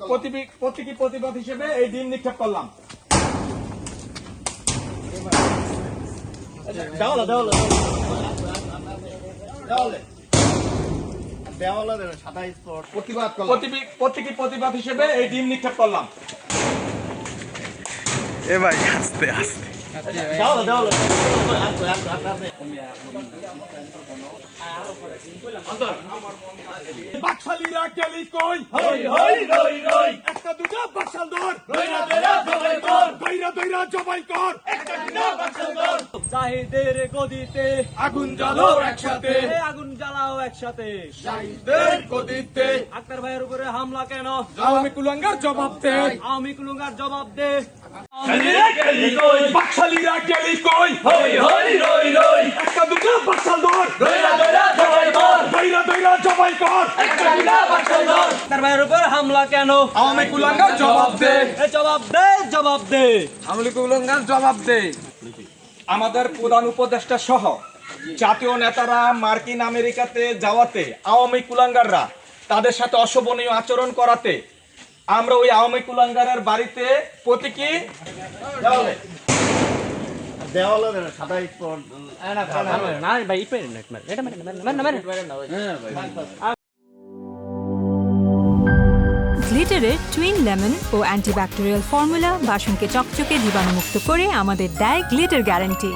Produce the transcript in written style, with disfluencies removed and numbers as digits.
প্রতীকী প্রতিবাদ হিসেবে এই ডিম নিক্ষেপ করলাম। প্রতীকী প্রতিবাদ হিসেবে এই ডিম নিক্ষেপ করলাম। এ ভাই আস্তে আস্তে বাকশালীরা গেলি কই, হই হই রই রই, একটা দুটা বাকশাল ধর, দইরা দইরা জবাই কর, দইরা দইরা জবাই কর, একটা দুটা বাকশাল ধর। জাহিদের গদিতে আগুন জ্বালাও একসাথে, আগুন জ্বালাও একসাথে। জাহিদের গদিতে আক্তার ভাইয়ের উপরে হামলা কেন? আওয়ামী কুলাঙ্গার জবাব দে, আওয়ামী কুলুঙ্গার জবাব দে। বাকশালীরা গেলি কই, হই হই রই রই, একটা দুটা বাকশাল ধর, দইরা দইরা জবাই কর, দইরা দইরা জবাই কর, একটা দুটা বাকশাল ধর। আক্তার ভাইয়ের উপরে হামলা কেন? আওয়ামী কুলাঙ্গার জবাব দে, জবাব দে, জবাব দে। আওয়ামী কুলাঙ্গার জবাব দে। আমাদের প্রধান উপদেষ্টা সহ জাতীয় নেতারা মার্কিন আমেরিকাতে যাওয়াতে আওয়ামী কুলাঙ্গাররা তাদের সাথে অশোভনীয় আচরণ করাতে আমরা ওই আওয়ামী কুলাঙ্গারের বাড়িতে প্রতীকী গ্লিটারের টুইন লেমন ও অ্যান্টিব্যাকটেরিয়াল ফর্মুলা বাসনকে চকচকে জীবাণুমুক্ত করে আমাদের দেয় গ্লিটার গ্যারান্টি।